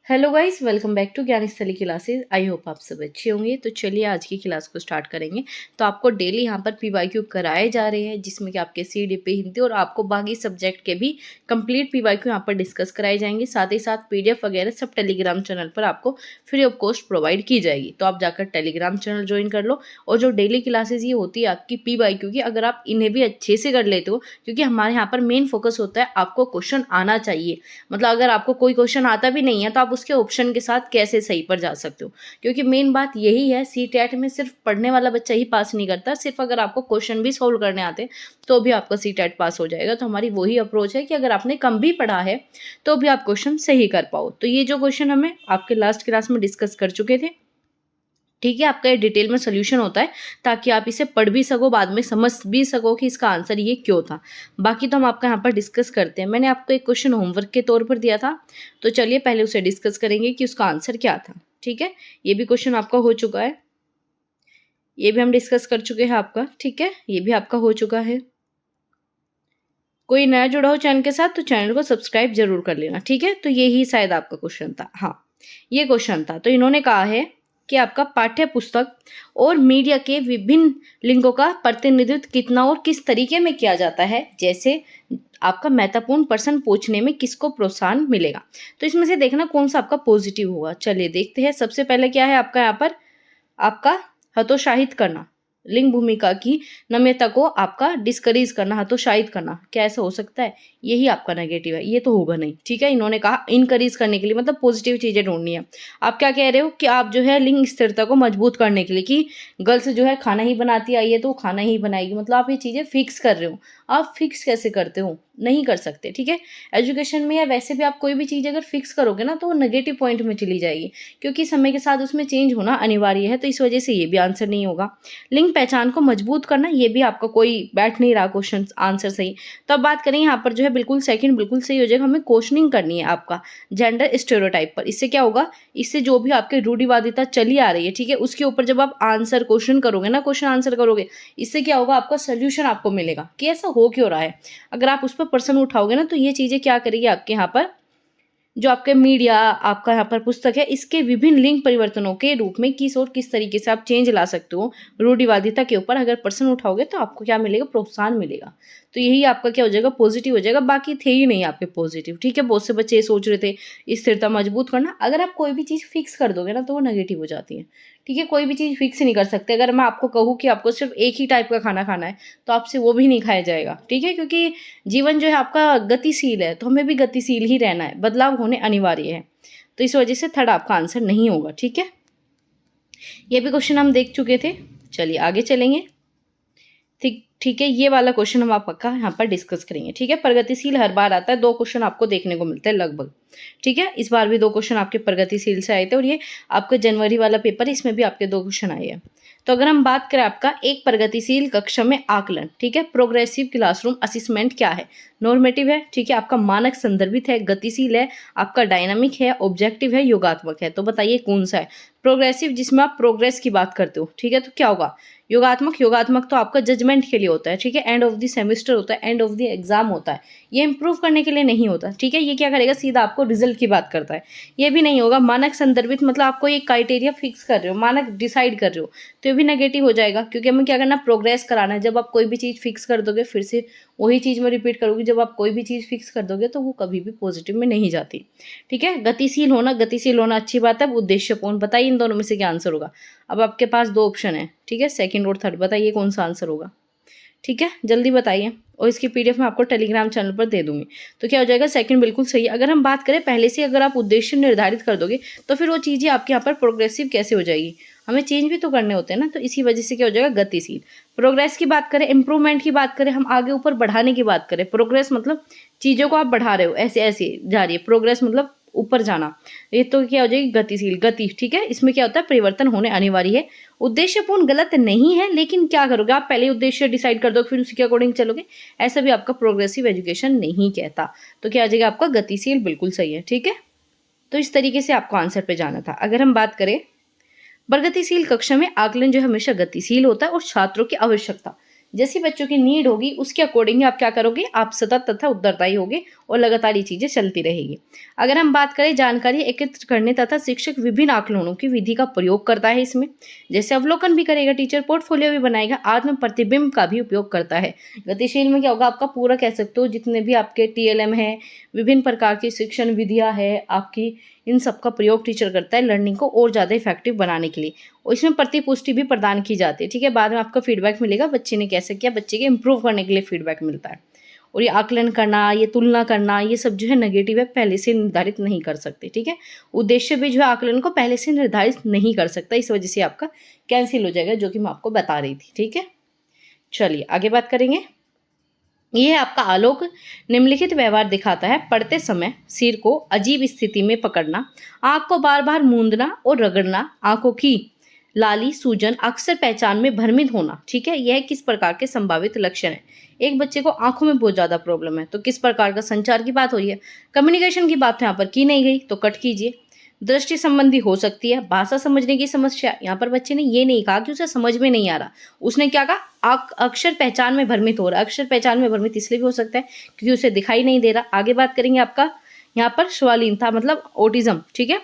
Hello guys, welcome back to Gyan Sthali classes. I hope आप सब अच्छे होंगे। तो चलिए आज की क्लास को स्टार्ट करेंगे। तो आपको डेली यहाँ पर पीवाईक्यू कराए जा रहे हैं, जिसमें कि आपके सीडीपी हिंदी और आपको बाकी सब्जेक्ट के भी कंप्लीट पीवाईक्यू यहाँ पर डिस्कस कराए जाएंगे। साथ ही साथ पीडीएफ वगैरह सब टेलीग्राम चैनल पर आपको फ्री ऑफ कॉस्ट प्रोवाइड की जाएगी। तो आप जाकर टेलीग्राम चैनल ज्वाइन कर लो। और जो डेली क्लासेज ये होती है आपकी पीवाईक्यू की, अगर आप इन्हें भी अच्छे से कर लेते हो, क्योंकि हमारे यहाँ पर मेन फोकस होता है आपको क्वेश्चन आना चाहिए। मतलब अगर आपको कोई क्वेश्चन आता भी नहीं है तो आप उसके ऑप्शन के साथ कैसे सही पर जा सकते हो, क्योंकि मेन बात यही है। सीटेट में सिर्फ पढ़ने वाला बच्चा ही पास नहीं करता, सिर्फ अगर आपको क्वेश्चन भी सोल्व करने आते तो भी आपका सीटेट पास हो जाएगा। तो हमारी वही अप्रोच है कि अगर आपने कम भी पढ़ा है तो भी आप क्वेश्चन सही कर पाओ। तो ये जो क्वेश्चन हमें आपके लास्ट क्लास में डिस्कस कर चुके थे, ठीक है, आपका ये डिटेल में सोल्यूशन होता है ताकि आप इसे पढ़ भी सको, बाद में समझ भी सको कि इसका आंसर ये क्यों था। बाकी तो हम आपका यहाँ पर डिस्कस करते हैं। मैंने आपको एक क्वेश्चन होमवर्क के तौर पर दिया था, तो चलिए पहले उसे डिस्कस करेंगे कि उसका आंसर क्या था। ठीक है, ये भी क्वेश्चन आपका हो चुका है, ये भी हम डिस्कस कर चुके हैं आपका। ठीक है, ये भी आपका हो चुका है। कोई नया जुड़ा हो चैनल के साथ तो चैनल को सब्सक्राइब जरूर कर लेना। ठीक है, तो यही शायद आपका क्वेश्चन था। हाँ, ये क्वेश्चन था। तो इन्होंने कहा है कि आपका पाठ्य पुस्तक और मीडिया के विभिन्न लिंगों का प्रतिनिधित्व कितना और किस तरीके में किया जाता है, जैसे आपका महत्वपूर्ण प्रश्न पूछने में किसको प्रोत्साहन मिलेगा। तो इसमें से देखना कौन सा आपका पॉजिटिव होगा। चलिए देखते हैं। सबसे पहले क्या है आपका यहाँ पर, आपका हतोत्साहित करना, लिंग भूमिका की नम्यता को आपका डिस्करेज करना, हतोत्साहित करना। क्या ऐसा हो सकता है? यही आपका नेगेटिव है, ये तो होगा नहीं। ठीक है, इन्होंने कहा इनकरेज करने के लिए, मतलब पॉजिटिव चीजें ढूंढनी है। आप क्या कह रहे हो कि आप जो है लिंग स्थिरता को मजबूत करने के लिए, कि गर्ल्स जो है खाना ही बनाती आई है तो वो खाना ही बनाएगी, मतलब आप ये चीजें फिक्स कर रहे हो। आप फिक्स कैसे करते हो? नहीं कर सकते। ठीक है, एजुकेशन में या वैसे भी आप कोई भी चीज अगर फिक्स करोगे ना तो वो नेगेटिव पॉइंट में चली जाएगी, क्योंकि समय के साथ उसमें चेंज होना अनिवार्य है। तो इस वजह से ये भी आंसर नहीं होगा। लिंग पहचान को मजबूत करना, ये भी आपका कोई बैठ नहीं रहा क्वेश्चन आंसर सही। तो अब बात करें यहाँ पर जो है बिल्कुल सेकंड बिल्कुल सही हो जाएगा। हमें क्वेश्चनिंग करनी है आपका जेंडर स्टेरियोटाइप पर। इससे क्या होगा, इससे जो भी आपके रूढ़िवादिता चली आ रही है, ठीक है, उसके ऊपर जब आप आंसर क्वेश्चन करोगे ना, क्वेश्चन आंसर करोगे, इससे क्या होगा, आपका सोल्यूशन आपको मिलेगा कि ऐसा हो क्यों रहा है। अगर आप उस पर प्रश्न उठाओगे ना तो ये चीजें क्या करेगी आपके यहाँ पर, जो आपके मीडिया आपका यहाँ पर पुस्तक है, इसके विभिन्न लिंग परिवर्तनों के रूप में किस और किस तरीके से आप चेंज ला सकते हो रूढ़िवादिता के ऊपर, अगर प्रश्न उठाओगे तो आपको क्या मिलेगा, प्रोत्साहन मिलेगा। तो यही आपका क्या हो जाएगा, पॉजिटिव हो जाएगा। बाकी थे ही नहीं आपके पॉजिटिव। ठीक है, बहुत से बच्चे ये सोच रहे थे स्थिरता मजबूत करना। अगर आप कोई भी चीज़ फिक्स कर दोगे ना तो वो नेगेटिव हो जाती है। ठीक है, कोई भी चीज़ फिक्स नहीं कर सकते। अगर मैं आपको कहूँ कि आपको सिर्फ एक ही टाइप का खाना खाना है तो आपसे वो भी नहीं खाया जाएगा। ठीक है, क्योंकि जीवन जो है आपका गतिशील है, तो हमें भी गतिशील ही रहना है, बदलाव होने अनिवार्य है। तो इस वजह से थर्ड आपका आंसर नहीं होगा। ठीक है, ये भी क्वेश्चन हम देख चुके थे। चलिए आगे चलेंगे। ठीक ठीक है, ये वाला क्वेश्चन हम आपका यहाँ पर डिस्कस करेंगे। ठीक है, प्रगतिशील हर बार आता है, 2 क्वेश्चन आपको देखने को मिलते हैं लगभग। ठीक है, इस बार भी 2 क्वेश्चन आपके प्रगतिशील से आए थे, और ये आपका जनवरी वाला पेपर, इसमें भी आपके 2 क्वेश्चन आए हैं। तो अगर हम बात करें आपका एक प्रगतिशील कक्षा में आकलन, ठीक है, प्रोग्रेसिव क्लासरूम असेसमेंट क्या है? नॉर्मेटिव है, ठीक है, आपका मानक संदर्भित है, गतिशील है, आपका डायनामिक है, ऑब्जेक्टिव है, योगात्मक है। तो बताइए कौन सा है? प्रोग्रेसिव, जिसमें आप प्रोग्रेस की बात करते हो। ठीक है, तो क्या होगा? योगात्मक, योगात्मक तो आपका जजमेंट के लिए होता है। ठीक है, एंड ऑफ द सेमेस्टर होता है, एंड ऑफ द एग्जाम होता है, ये इंप्रूव करने के लिए नहीं होता। ठीक है, ये क्या करेगा, सीधा आपको रिजल्ट की बात करता है। ये भी नहीं होगा। मानक संदर्भित, मतलब आपको एक क्राइटेरिया फिक्स कर रहे हो, मानक डिसाइड कर रहे हो, तो ये भी नेगेटिव हो जाएगा, क्योंकि हमें क्या करना, प्रोग्रेस कराना है। जब आप कोई भी चीज़ फिक्स कर दोगे, फिर से वही चीज़ में रिपीट करोगे, जब आप कोई भी चीज़ फिक्स कर दोगे तो वो कभी भी पॉजिटिव में नहीं जाती। ठीक है, गतिशील होना, गतिशील होना अच्छी बात है। उद्देश्यपूर्ण, बताइए इन दोनों में से क्या आंसर होगा। अब आपके पास 2 ऑप्शन है, ठीक है, सेकंड और थर्ड, बताइए कौन सा आंसर होगा। ठीक है, जल्दी बताइए, और इसकी पीडीएफ मैं आपको टेलीग्राम चैनल पर दे दूंगी। तो क्या हो जाएगा, सेकंड बिल्कुल सही। अगर हम बात करें पहले से, अगर आप उद्देश्य निर्धारित कर दोगे तो फिर वो चीज़ें आपके यहाँ पर प्रोग्रेसिव कैसे हो जाएगी, हमें चेंज भी तो करने होते हैं ना। तो इसी वजह से क्या हो जाएगा, गतिशील। प्रोग्रेस की बात करें, इंप्रूवमेंट की बात करें, हम आगे ऊपर बढ़ाने की बात करें। प्रोग्रेस मतलब चीज़ों को आप बढ़ा रहे हो, ऐसे ऐसे जा रही है। प्रोग्रेस मतलब ऊपर जाना, ये तो क्या हो जाएगी, गतिशील, गति। ठीक है, इसमें क्या होता है, परिवर्तन होने अनिवार्य है। उद्देश्यपूर्ण गलत नहीं है, लेकिन क्या करोगे आप, पहले उद्देश्य डिसाइड कर दो फिर उसी के अकॉर्डिंग चलोगे, ऐसा भी आपका प्रोग्रेसिव एजुकेशन नहीं कहता। तो क्या आ जाएगा आपका, गतिशील बिल्कुल सही है। ठीक है, तो इस तरीके से आपको आंसर पे जाना था। अगर हम बात करें प्रगतिशील कक्षा में आकलन जो हमेशा गतिशील होता है, और छात्रों की आवश्यकता, जैसी बच्चों की नीड होगी उसके अकॉर्डिंग आप क्या करोगे, आप सतत तथा उत्तरदायी होगे और लगातार ये चीज़ें चलती रहेगी। अगर हम बात करें जानकारी एकत्रित करने तथा शिक्षक विभिन्न आकलनों की विधि का प्रयोग करता है इसमें, जैसे अवलोकन भी करेगा टीचर, पोर्टफोलियो भी बनाएगा, आत्म प्रतिबिंब का भी उपयोग करता है। गतिशील में क्या होगा, आपका पूरा कह सकते हो जितने भी आपके TLM है, विभिन्न प्रकार की शिक्षण विधियाँ है आपकी, इन सब का प्रयोग टीचर करता है लर्निंग को और ज़्यादा इफेक्टिव बनाने के लिए। और इसमें प्रतिपुष्टि भी प्रदान की जाती है, ठीक है। बाद में आपका फीडबैक मिलेगा, बच्चे ने कैसे किया, बच्चे के इंप्रूव करने के लिए फीडबैक मिलता है। और ये आकलन करना, ये तुलना करना, ये सब जो है नेगेटिव है, पहले से निर्धारित नहीं कर सकते, ठीक है। उद्देश्य भी जो है आकलन को पहले से निर्धारित नहीं कर सकता, इस वजह से आपका कैंसिल हो जाएगा, जो कि मैं आपको बता रही थी, ठीक है। चलिए आगे बात करेंगे। यह आपका आलोक निम्नलिखित व्यवहार दिखाता है, पढ़ते समय सिर को अजीब स्थिति में पकड़ना, आंख को बार बार मूंदना और रगड़ना, आंखों की लाली सूजन, अक्सर पहचान में भ्रमित होना, ठीक है। यह किस प्रकार के संभावित लक्षण है। एक बच्चे को आंखों में बहुत ज्यादा प्रॉब्लम है, तो किस प्रकार का संचार की बात हो रही है, कम्युनिकेशन की बात यहाँ पर की नहीं गई, तो कट कीजिए। दृष्टि संबंधी हो सकती है, भाषा समझने की समस्या, यहाँ पर बच्चे ने ये नहीं कहा कि उसे समझ में नहीं आ रहा, उसने क्या कहा, अक्षर पहचान में भ्रमित हो रहा है। अक्षर पहचान में भ्रमित इसलिए भी हो सकता है क्योंकि उसे दिखाई नहीं दे रहा। आगे बात करेंगे आपका यहाँ पर स्वालीनता मतलब ओटिज्म, ठीक है।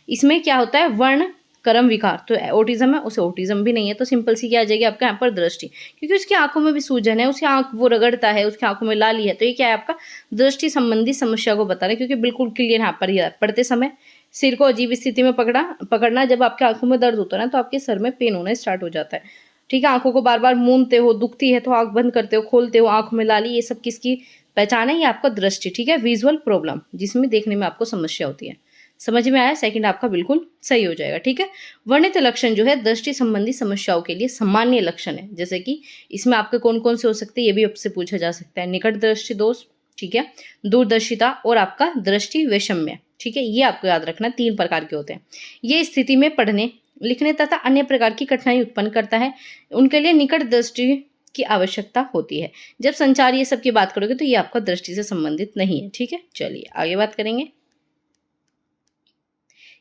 इसमें क्या होता है, वर्ण कर्म विकार, तो ओटिज्म है, उसे ओटिज्म भी नहीं है, तो सिंपल सी क्या आ जाएगी आपका यहाँ पर दृष्टि, क्योंकि उसकी आंखों में भी सूजन है, उसकी आंख वो रगड़ता है, उसकी आंखों में लाली है, तो ये क्या है आपका दृष्टि संबंधी समस्या को बता रहे हैं। क्योंकि बिल्कुल क्लियर यहाँ पर पढ़ते समय सिर को अजीब स्थिति में पकड़ना, जब आपके आंखों में दर्द होता है ना, तो आपके सर में पेन होना स्टार्ट हो जाता है, ठीक है। आंखों को बार बार मूंदते हो, दुखती है तो आंख बंद करते हो, खोलते हो, आंखों में लाली, ये सब किसकी पहचान है, ये आपका दृष्टि, ठीक है। विजुअल प्रॉब्लम, जिसमें देखने में आपको समस्या होती है। समझ में आया, सेकंड आपका बिल्कुल सही हो जाएगा, ठीक है। वर्णित लक्षण जो है दृष्टि संबंधी समस्याओं के लिए सामान्य लक्षण है, जैसे कि इसमें आपके कौन कौन से हो सकते हैं, ये भी आपसे पूछा जा सकता है। निकट दृष्टि दोष, ठीक है, दूरदर्शिता और आपका दृष्टि वैषम्य, ठीक है। ये आपको याद रखना, 3 प्रकार के होते हैं। ये स्थिति में पढ़ने लिखने तथा अन्य प्रकार की कठिनाई उत्पन्न करता है, उनके लिए निकट दृष्टि की आवश्यकता होती है। जब संचार ये सब की बात करोगे तो ये आपका दृष्टि से संबंधित नहीं है, ठीक है। चलिए आगे बात करेंगे।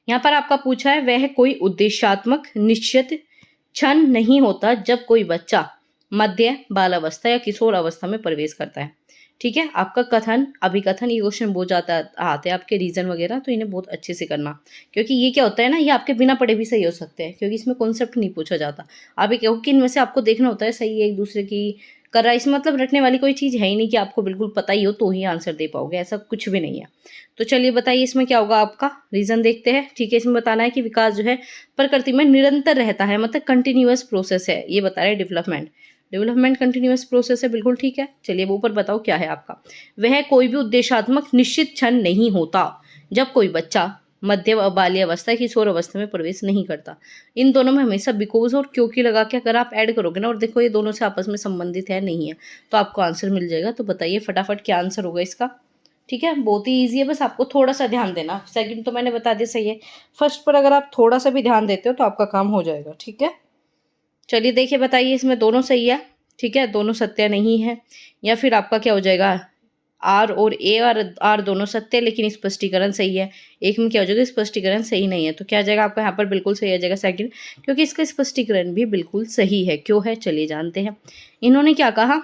यहाँ पर आपका पूछा है, वह कोई उद्देश्यात्मक निश्चित क्षण नहीं होता जब कोई बच्चा मध्य बालावस्था या किशोर अवस्था में प्रवेश करता है, ठीक है। आपका कथन अभिकथन, ये क्वेश्चन बहुत ज़्यादा आते हैं आपके रीजन वगैरह, तो इन्हें बहुत अच्छे से करना, क्योंकि ये क्या होता है ना, ये आपके बिना पढ़े भी सही हो सकते हैं, क्योंकि इसमें कॉन्सेप्ट नहीं पूछा जाता। आप ये कहो कि इनमें से आपको देखना होता है सही है एक दूसरे की कर रहा है, इसमें मतलब रटने वाली कोई चीज़ है ही नहीं कि आपको बिल्कुल पता ही हो तो ही आंसर दे पाओगे, ऐसा कुछ भी नहीं है। तो चलिए बताइए इसमें क्या होगा, आपका रीजन देखते हैं, ठीक है। इसमें बताना है कि विकास जो है प्रकृति में निरंतर रहता है, मतलब कंटिन्यूअस प्रोसेस है, ये बता रहे हैं डेवलपमेंट कंटिन्यूअस प्रोसेस है, बिल्कुल ठीक है। चलिए वो ऊपर बताओ क्या है आपका, वह कोई भी उद्देश्यात्मक निश्चित क्षण नहीं होता जब कोई बच्चा मध्य बाल्यावस्था किशोर अवस्था में प्रवेश नहीं करता। इन दोनों में हमेशा बिकॉज और क्योंकि लगा के अगर आप ऐड करोगे ना, और देखो ये दोनों से आपस में संबंधित है नहीं है, तो आपको आंसर मिल जाएगा। तो बताइए फटाफट क्या आंसर होगा इसका, ठीक है। बहुत ही ईजी है, बस आपको थोड़ा सा ध्यान देना। सेकंड तो मैंने बता दिया सही है, फर्स्ट पर अगर आप थोड़ा सा भी ध्यान देते हो तो आपका काम हो जाएगा, ठीक है। चलिए देखिए बताइए, इसमें दोनों सही है, ठीक है, दोनों सत्य नहीं है, या फिर आपका क्या हो जाएगा, आर और ए और आर दोनों सत्य लेकिन स्पष्टीकरण सही है, एक में क्या हो जाएगा स्पष्टीकरण सही नहीं है, तो क्या आ जाएगा आपका यहाँ पर बिल्कुल सही आ जाएगा सेकंड, क्योंकि इसका स्पष्टीकरण भी बिल्कुल सही है। क्यों है चलिए जानते हैं। इन्होंने क्या कहा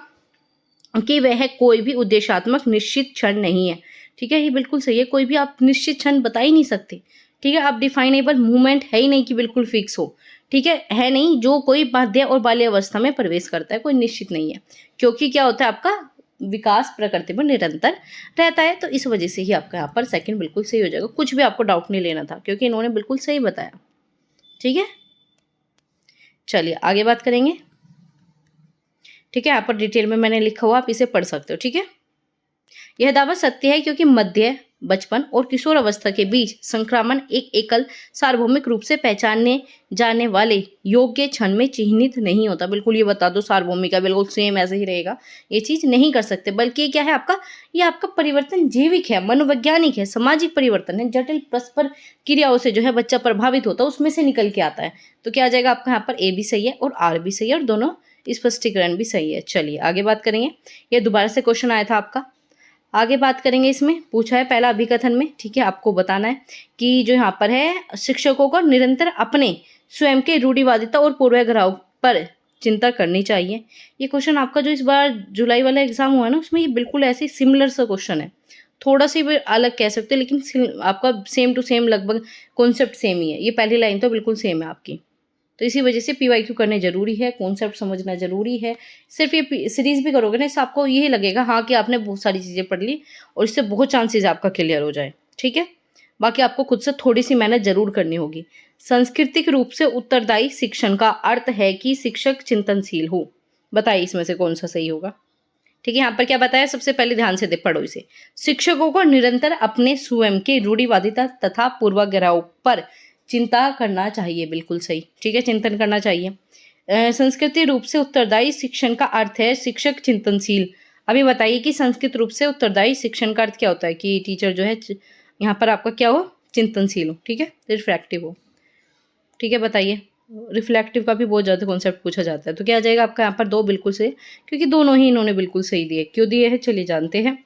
कि वह कोई भी उद्देश्यात्मक निश्चित क्षण नहीं है, ठीक है, ये बिल्कुल सही है। कोई भी आप निश्चित क्षण बता ही नहीं सकते, ठीक है। आप डिफाइनेबल मूवमेंट है ही नहीं कि बिल्कुल फिक्स हो, ठीक है नहीं। जो कोई मध्य और बाल्यावस्था में प्रवेश करता है कोई निश्चित नहीं है, क्योंकि क्या होता है आपका विकास प्रकृति में निरंतर रहता है, तो इस वजह से ही आपका यहाँ पर सेकंड बिल्कुल सही हो जाएगा। कुछ भी आपको डाउट नहीं लेना था, क्योंकि इन्होंने बिल्कुल सही बताया, ठीक है। चलिए आगे बात करेंगे, ठीक है। यहाँ पर डिटेल में मैंने लिखा हुआ, आप इसे पढ़ सकते हो, ठीक है। यह दावा सत्य है क्योंकि मध्य बचपन और किशोर अवस्था के बीच संक्रमण एक एकल सार्वभौमिक रूप से पहचानने जाने वाले योग्य क्षण में चिन्हित नहीं होता। बिल्कुल ये बता दो, सार्वभौमिक का बिल्कुल सेम ऐसे ही रहेगा, ये चीज नहीं कर सकते, बल्कि क्या है आपका, ये आपका परिवर्तन जैविक है, मनोवैज्ञानिक है, सामाजिक परिवर्तन है, जटिल परस्पर क्रियाओं से जो है बच्चा प्रभावित होता है, उसमें से निकल के आता है। तो क्या आ जाएगा आपका यहाँ पर ए भी सही है और आर भी सही है और दोनों स्पष्टीकरण भी सही है। चलिए आगे बात करेंगे, ये दोबारा से क्वेश्चन आया था आपका, आगे बात करेंगे। इसमें पूछा है पहला अभिकथन में, ठीक है, आपको बताना है कि जो यहाँ पर है शिक्षकों को निरंतर अपने स्वयं के रूढ़िवादिता और पूर्वाग्रहों पर चिंता करनी चाहिए। ये क्वेश्चन आपका जो इस बार जुलाई वाला एग्जाम हुआ है ना, उसमें ये बिल्कुल ऐसे सिमिलर सा क्वेश्चन है। थोड़ा सा भी अलग कह सकते हैं, लेकिन आपका सेम टू सेम लगभग कॉन्सेप्ट सेम ही है। ये पहली लाइन तो बिल्कुल सेम है आपकी। तो इसी वजह से पीवाईक्यू करने ज़रूरी है, कॉन्सेप्ट समझना ज़रूरी है। सिर्फ ये सीरीज़ भी करोगे ना, इससे आपको यही लगेगा हाँ कि आपने बहुत सारी चीज़ें पढ़ ली, और इससे बहुत चांसेस आपका क्लियर हो जाए। ठीक है, बाकी आपको खुद से थोड़ी सी मेहनत ज़रूर करनी होगी। सांस्कृतिक रूप से उत्तरदायी शिक्षण का अर्थ है कि शिक्षक चिंतनशील हो। बताइए इसमें से कौन सा सही होगा। ठीक है, यहाँ पर क्या बताया, सबसे पहले ध्यान से पढ़ो इसे। शिक्षकों को निरंतर अपने स्वयं के रूढ़िवादिता तथा पूर्वाग्रहों पर चिंता करना चाहिए। बिल्कुल सही। ठीक है, चिंतन करना चाहिए। संस्कृति रूप से उत्तरदायी शिक्षण का अर्थ है शिक्षक चिंतनशील। अभी बताइए कि संस्कृत रूप से उत्तरदायी शिक्षण का अर्थ क्या होता है कि टीचर जो है यहाँ पर आपका क्या हो, चिंतनशील हो। ठीक है, रिफ्लेक्टिव हो। ठीक है, बताइए। रिफ्लेक्टिव का भी बहुत ज़्यादा कॉन्सेप्ट पूछा जाता है, तो क्या आ जाएगा आपका यहाँ पर 2 बिल्कुल सही, क्योंकि दोनों ही इन्होंने बिल्कुल सही दिए। क्यों दिए हैं चलिए जानते हैं।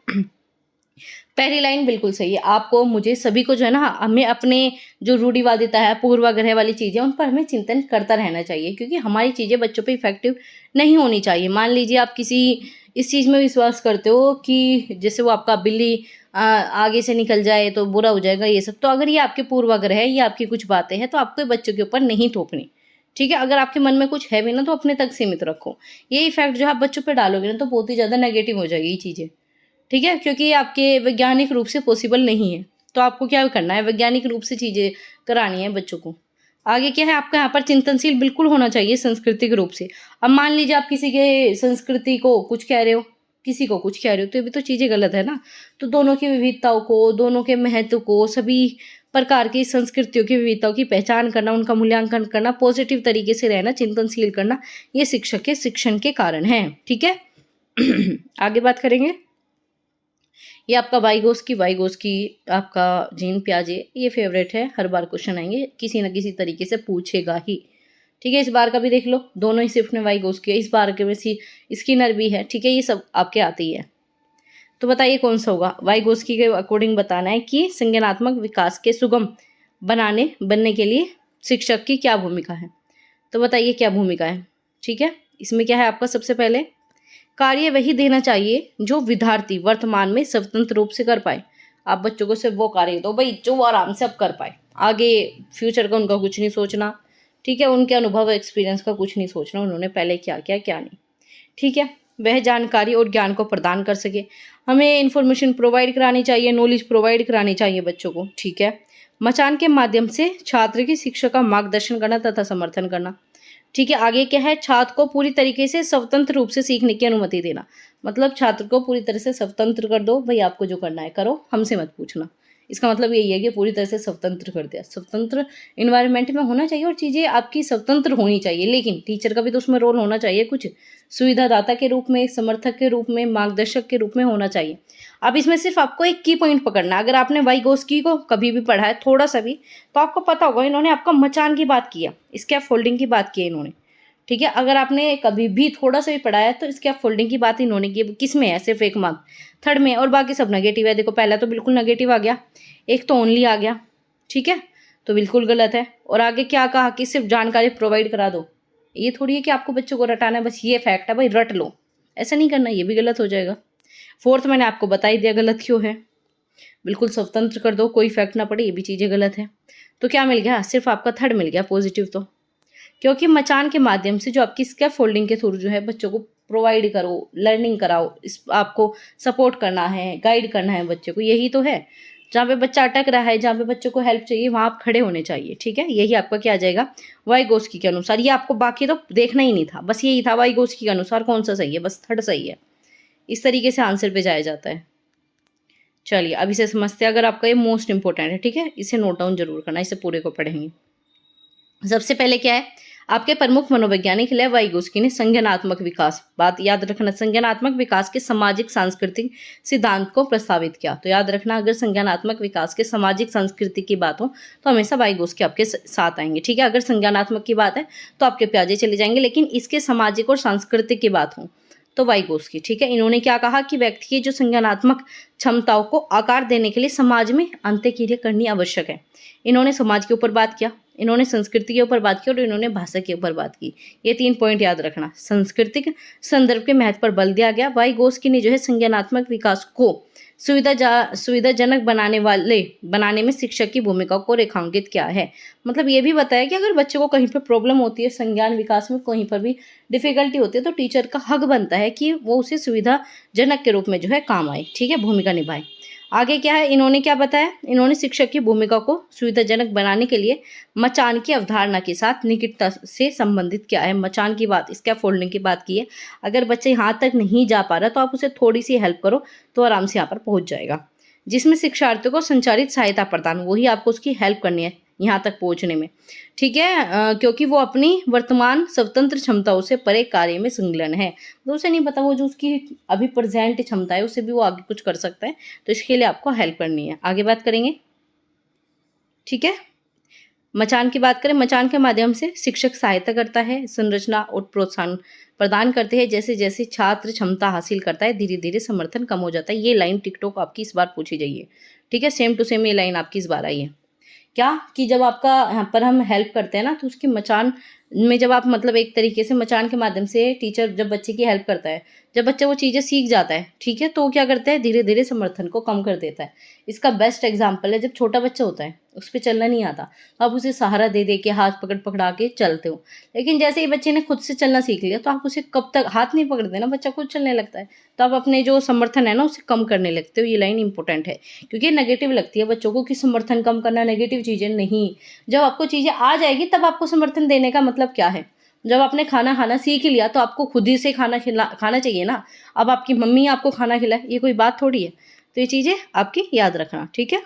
पहली लाइन बिल्कुल सही है। आपको मुझे सभी को जो है ना, हमें अपने जो रूढ़िवादिता है, पूर्वाग्रह वाली चीज़ें, उन पर हमें चिंतन करता रहना चाहिए, क्योंकि हमारी चीज़ें बच्चों पे इफेक्टिव नहीं होनी चाहिए। मान लीजिए आप किसी इस चीज़ में विश्वास करते हो कि जैसे वो आपका बिल्ली आगे से निकल जाए तो बुरा हो जाएगा, ये सब। तो अगर ये आपके पूर्वाग्रह है, ये आपकी कुछ बातें हैं, तो आपको बच्चों के ऊपर नहीं थोपनी। ठीक है, अगर आपके मन में कुछ है भी ना, तो अपने तक सीमित रखो। ये इफेक्ट जो आप बच्चों पे डालोगे ना, तो बहुत ही ज़्यादा नेगेटिव हो जाएगी ये चीज़ें। ठीक है, क्योंकि ये आपके वैज्ञानिक रूप से पॉसिबल नहीं है। तो आपको क्या करना है, वैज्ञानिक रूप से चीज़ें करानी है बच्चों को। आगे क्या है, आपका यहाँ पर चिंतनशील बिल्कुल होना चाहिए सांस्कृतिक रूप से। अब मान लीजिए आप किसी के संस्कृति को कुछ कह रहे हो, किसी को कुछ कह रहे हो, तो ये भी तो चीज़ें गलत है ना। तो दोनों की विविधताओं को, दोनों के महत्व को, सभी प्रकार की संस्कृतियों की विविधताओं की पहचान करना, उनका मूल्यांकन करना, पॉजिटिव तरीके से रहना, चिंतनशील करना, ये शिक्षक के शिक्षण के कारण है। ठीक है। आगे बात करेंगे। ये आपका वाइगोस्की आपका जीन पियाजे, ये फेवरेट है, हर बार क्वेश्चन आएंगे, किसी न किसी तरीके से पूछेगा ही। ठीक है, इस बार का भी देख लो, दोनों ही सिर्फ ने वाइगोस्की है, इस बार के में स्किनर भी है। ठीक है, ये सब आपके आते ही है। तो बताइए कौन सा होगा। वाइगोस्की के अकॉर्डिंग बताना है कि संज्ञानात्मक विकास के सुगम बनने के लिए शिक्षक की क्या भूमिका है। तो बताइए क्या भूमिका है। ठीक है, इसमें क्या है आपका, सबसे पहले कार्य वही देना चाहिए जो विद्यार्थी वर्तमान में स्वतंत्र रूप से कर पाए। आप बच्चों को सिर्फ वो कार्य दो भाई जो आराम से अब कर पाए, आगे फ्यूचर का उनका कुछ नहीं सोचना। ठीक है, उनके अनुभव एक्सपीरियंस का कुछ नहीं सोचना, उन्होंने पहले क्या किया क्या नहीं। ठीक है, वह जानकारी और ज्ञान को प्रदान कर सके। हमें इन्फॉर्मेशन प्रोवाइड करानी चाहिए, नॉलेज प्रोवाइड करानी चाहिए बच्चों को। ठीक है, मचान के माध्यम से छात्र की शिक्षा का मार्गदर्शन करना तथा समर्थन करना। ठीक है, आगे क्या है, छात्र को पूरी तरीके से स्वतंत्र रूप से सीखने की अनुमति देना। मतलब छात्र को पूरी तरह से स्वतंत्र कर दो, भाई आपको जो करना है करो, हमसे मत पूछना। इसका मतलब यही है कि पूरी तरह से स्वतंत्र कर दिया। स्वतंत्र इन्वायरमेंट में होना चाहिए और चीज़ें आपकी स्वतंत्र होनी चाहिए, लेकिन टीचर का भी तो उसमें रोल होना चाहिए, कुछ सुविधादाता के रूप में, समर्थक के रूप में, मार्गदर्शक के रूप में होना चाहिए। अब इसमें सिर्फ आपको एक की पॉइंट पकड़ना है। अगर आपने वाइगोस्की को कभी भी पढ़ा है थोड़ा सा भी, तो आपको पता होगा इन्होंने आपका मचान की बात किया, स्कैफ फोल्डिंग की बात की है इन्होंने। ठीक है, अगर आपने कभी भी थोड़ा सा भी पढ़ा है तो स्कैफ फोल्डिंग की बात इन्होंने की। किस में है, सिर्फ 1 मार्क, थर्ड में, और बाकी सब नेगेटिव है। देखो पहला तो बिल्कुल नेगेटिव आ गया, एक तो ओनली आ गया। ठीक है, तो बिल्कुल गलत है। और आगे क्या कहा कि सिर्फ जानकारी प्रोवाइड करा दो। ये थोड़ी है कि आपको बच्चों को रटाना है, बस ये फैक्ट है भाई रट लो, ऐसा नहीं करना, ये भी गलत हो जाएगा। फोर्थ मैंने आपको बता ही दिया गलत क्यों है। बिल्कुल स्वतंत्र कर दो, कोई इफेक्ट ना पड़े, ये भी चीज़ें गलत है। तो क्या मिल गया, सिर्फ आपका थर्ड मिल गया पॉजिटिव। तो क्योंकि मचान के माध्यम से जो आपकी स्कैफ फोल्डिंग के थ्रू जो है बच्चों को प्रोवाइड करो, लर्निंग कराओ, इस आपको सपोर्ट करना है, गाइड करना है बच्चे को, यही तो है। जहाँ पे बच्चा अटक रहा है, जहाँ पे बच्चों को हेल्प चाहिए, वहाँ आप खड़े होने चाहिए। ठीक है, यही आपका क्या आ जाएगा, वाइगोस्की के अनुसार। ये आपको बाकी तो देखना ही नहीं था, बस यही था वाइगोस्की के अनुसार कौन सा सही है, बस थर्ड सही है। इस तरीके से आंसर पे जाया जाता है। चलिए अब इसे समझते हैं। अगर आपका ये मोस्ट इंपॉर्टेंट है, ठीक है, इसे नोट डाउन जरूर करना, इसे पूरे को पढ़ेंगे। सबसे पहले क्या है, आपके प्रमुख मनोवैज्ञानिक लेव वाइगोस्की ने संज्ञानात्मक विकास, बात याद रखना, संज्ञानात्मक विकास के सामाजिक सांस्कृतिक सिद्धांत को प्रस्तावित किया। तो याद रखना, अगर संज्ञानात्मक विकास के सामाजिक संस्कृति की बात हो तो हमेशा वाइगोस्की आपके साथ आएंगे। ठीक है, अगर संज्ञानात्मक की बात है तो आपके पियाजे चले जाएंगे, लेकिन इसके सामाजिक और सांस्कृतिक की बात हो तो वाइगोस्की। ठीक है, इन्होंने क्या कहा कि व्यक्ति की जो संज्ञानात्मक क्षमताओं को आकार देने के लिए समाज में अंत्यक्रिया करनी आवश्यक है। इन्होंने समाज के ऊपर बात किया। इन्होंने संस्कृति के ऊपर बात की और इन्होंने भाषा के ऊपर बात की। ये 3 पॉइंट याद रखना। सांस्कृतिक संदर्भ के महत्व पर बल दिया गया। वाइगोत्स्की ने जो है संज्ञानात्मक विकास को सुविधाजनक बनाने में शिक्षक की भूमिका को रेखांकित किया है। मतलब ये भी बताया कि अगर बच्चे को कहीं पर प्रॉब्लम होती है, संज्ञान विकास में कहीं पर भी डिफिकल्टी होती है, तो टीचर का हक बनता है कि वो उसे सुविधाजनक के रूप में जो है काम आए, ठीक है, भूमिका निभाए। आगे क्या है, इन्होंने क्या बताया, इन्होंने शिक्षक की भूमिका को सुविधाजनक बनाने के लिए मचान की अवधारणा के साथ निकटता से संबंधित किया है। मचान की बात, स्कैफोल्डिंग की बात की है। अगर बच्चे यहाँ तक नहीं जा पा रहा तो आप उसे थोड़ी सी हेल्प करो तो आराम से यहाँ पर पहुँच जाएगा। जिसमें शिक्षार्थियों को संचारित सहायता प्रदान, वही आपको उसकी हेल्प करनी है यहाँ तक पहुँचने में, ठीक है, क्योंकि वो अपनी वर्तमान स्वतंत्र क्षमताओं से परे कार्य में संलग्न है। तो उसे नहीं पता वो जो उसकी अभी प्रेजेंट क्षमता है उससे भी वो आगे कुछ कर सकता है, तो इसके लिए आपको हेल्प करनी है। आगे बात करेंगे, ठीक है। मचान की बात करें, मचान के माध्यम से शिक्षक सहायता करता है, संरचना और प्रोत्साहन प्रदान करते हैं। जैसे जैसे छात्र क्षमता हासिल करता है धीरे धीरे समर्थन कम हो जाता है। ये लाइन टिकटॉक आपकी इस बार पूछी जाइए, ठीक है, सेम टू सेम ये लाइन आपकी इस बार आई है। क्या कि जब आपका यहाँ पर हम हेल्प करते हैं ना, तो उसकी मचान में जब आप मतलब एक तरीके से मचान के माध्यम से टीचर जब बच्चे की हेल्प करता है, जब बच्चा वो चीज़ें सीख जाता है, ठीक है, तो वो क्या करता है, धीरे धीरे समर्थन को कम कर देता है। इसका बेस्ट एग्जाम्पल है जब छोटा बच्चा होता है, उस पर चलना नहीं आता, तो आप उसे सहारा दे दे के हाथ पकड़ा के चलते हो। लेकिन जैसे ही बच्चे ने खुद से चलना सीख लिया तो आप उसे कब तक हाथ नहीं पकड़ते ना, बच्चा खुद चलने लगता है, तो आप अपने जो समर्थन है ना उसे कम करने लगते हो। ये लाइन इंपॉर्टेंट है क्योंकि नेगेटिव लगती है बच्चों को कि समर्थन कम करना नेगेटिव चीज़ें नहीं। जब आपको चीज़ें आ जाएगी तब आपको समर्थन देने का मतलब क्या है। जब आपने खाना खाना सीख ही लिया तो आपको खुद ही से खाना चाहिए ना। अब आपकी मम्मी आपको खाना खिलाए, ये कोई बात थोड़ी है। तो ये चीज़ें आपकी याद रखना, ठीक है।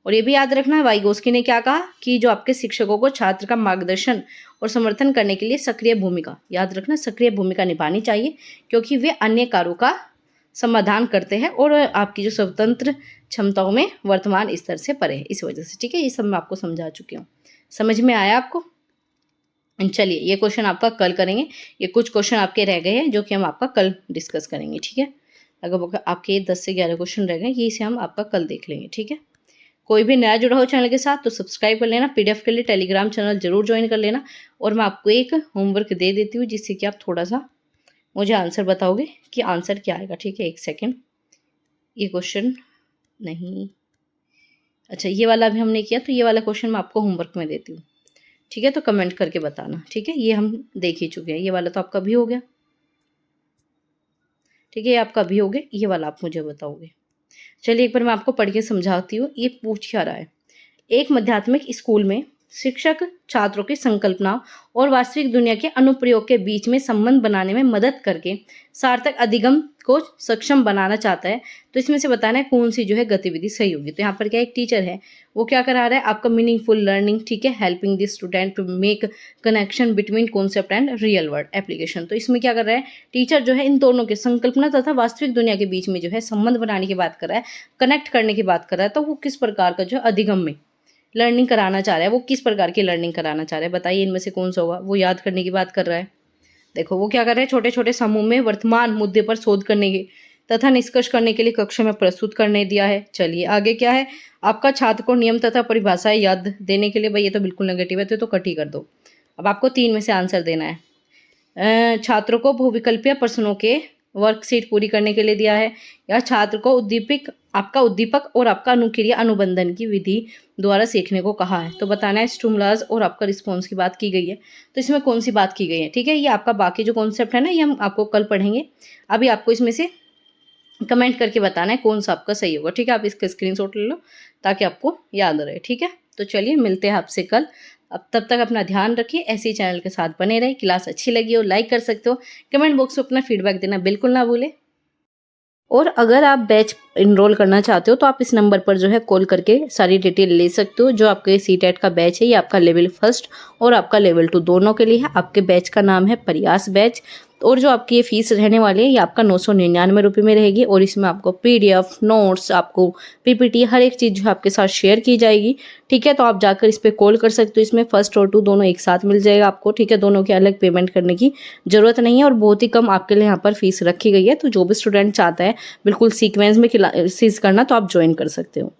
और ये भी याद रखना है वाइगोत्स्की ने क्या कहा कि जो आपके शिक्षकों को छात्र का मार्गदर्शन और समर्थन करने के लिए सक्रिय भूमिका, याद रखना, सक्रिय भूमिका निभानी चाहिए क्योंकि वे अन्य कार्यों का समाधान करते हैं और आपकी जो स्वतंत्र क्षमताओं में वर्तमान स्तर से परे है, इस वजह से, ठीक है। ये सब मैं आपको समझा चुकी हूँ, समझ में आया आपको। चलिए ये क्वेश्चन आपका कल करेंगे। ये कुछ क्वेश्चन आपके रह गए हैं जो कि हम आपका कल डिस्कस करेंगे, ठीक है। अगर आपके 10 से 11 क्वेश्चन रह गए, ये से हम आपका कल देख लेंगे, ठीक है। कोई भी नया जुड़ा हो चैनल के साथ तो सब्सक्राइब कर लेना। पीडीएफ के लिए टेलीग्राम चैनल जरूर ज्वाइन कर लेना। और मैं आपको एक होमवर्क दे देती हूँ जिससे कि आप थोड़ा सा मुझे आंसर बताओगे कि आंसर क्या आएगा, ठीक है। एक सेकेंड, ये क्वेश्चन नहीं, अच्छा ये वाला भी हमने किया, तो ये वाला क्वेश्चन मैं आपको होमवर्क में देती हूँ, ठीक है। तो कमेंट करके बताना, ठीक है। ये हम देख ही चुके हैं, ये वाला तो आपका भी हो गया, ठीक है, ये आपका भी हो गया, ये वाला आप मुझे बताओगे। चलिए एक बार मैं आपको पढ़ के समझाती हूँ ये पूछ क्या रहा है। एक माध्यमिक स्कूल में शिक्षक छात्रों की संकल्पना और वास्तविक दुनिया के अनुप्रयोग के बीच में संबंध बनाने में मदद करके सार्थक अधिगम को सक्षम बनाना चाहता है। तो इसमें से बताना है कौन सी जो है गतिविधि सही होगी। तो यहाँ पर क्या एक टीचर है, वो क्या करा रहा है, आपका मीनिंगफुल लर्निंग, ठीक है, helping the student to make connection between concept and real world application. तो इसमें क्या कर रहा है टीचर जो है, इन दोनों के संकल्पना तथा वास्तविक दुनिया के बीच में जो है संबंध बनाने की बात कर रहा है, कनेक्ट करने की बात कर रहा है। तो वो किस प्रकार का जो है अधिगम में लर्निंग कराना चाह रहा है, वो किस प्रकार की लर्निंग कराना चाह रहा है, बताइए इनमें से कौन सा होगा। वो याद करने की बात कर रहा है। देखो वो क्या कर रहा है, छोटे छोटे समूह में वर्तमान मुद्दे पर शोध करने के तथा निष्कर्ष करने के लिए कक्षा में प्रस्तुत करने दिया है। चलिए आगे क्या है, आपका छात्र को नियम तथा परिभाषाएं याद देने के लिए, भाई ये तो बिल्कुल नेगेटिव है, तो कट ही कर दो। अब आपको 3 में से आंसर देना है। छात्रों को बहुविकल्पीय प्रश्नों के वर्कशीट पूरी करने के लिए दिया है, या छात्र को उद्दीपक और आपका अनुक्रिय अनुबंधन की विधि द्वारा सीखने को कहा है। तो बताना है स्टिमुलस और आपका रिस्पॉन्स की बात की गई है। तो इसमें कौन सी बात की गई है, ठीक है। ये आपका बाकी जो कॉन्सेप्ट है ना, ये हम आपको कल पढ़ेंगे। अभी आपको इसमें से कमेंट करके बताना है कौन सा आपका सही होगा, ठीक है। आप इसका स्क्रीनशॉट ले लो ताकि आपको याद रहे, ठीक है। तो चलिए मिलते हैं आपसे कल। अब तब तक अपना ध्यान रखिए, ऐसे ही चैनल के साथ बने रहे। क्लास अच्छी लगी हो लाइक कर सकते हो, कमेंट बॉक्स में अपना फीडबैक देना बिल्कुल ना भूलें। और अगर आप बैच इनरोल करना चाहते हो तो आप इस नंबर पर जो है कॉल करके सारी डिटेल ले सकते हो। जो आपके सीटेट का बैच है, ये आपका लेवल 1 और आपका लेवल 2 दोनों के लिए है। आपके बैच का नाम है प्रयास बैच। और जो आपकी ये फीस रहने वाली है, ये आपका 999 रुपये में रहेगी। और इसमें आपको PDF, नोट्स, आपको PPT, हर एक चीज़ जो है आपके साथ शेयर की जाएगी, ठीक है। तो आप जाकर इस पर कॉल कर सकते हो। इसमें 1 और 2 दोनों एक साथ मिल जाएगा आपको, ठीक है। दोनों की अलग पेमेंट करने की ज़रूरत नहीं है और बहुत ही कम आपके लिए यहाँ पर फीस रखी गई है। तो जो भी स्टूडेंट चाहता है बिल्कुल सीक्वेंस में क्लासेस करना, तो आप ज्वाइन कर सकते हो।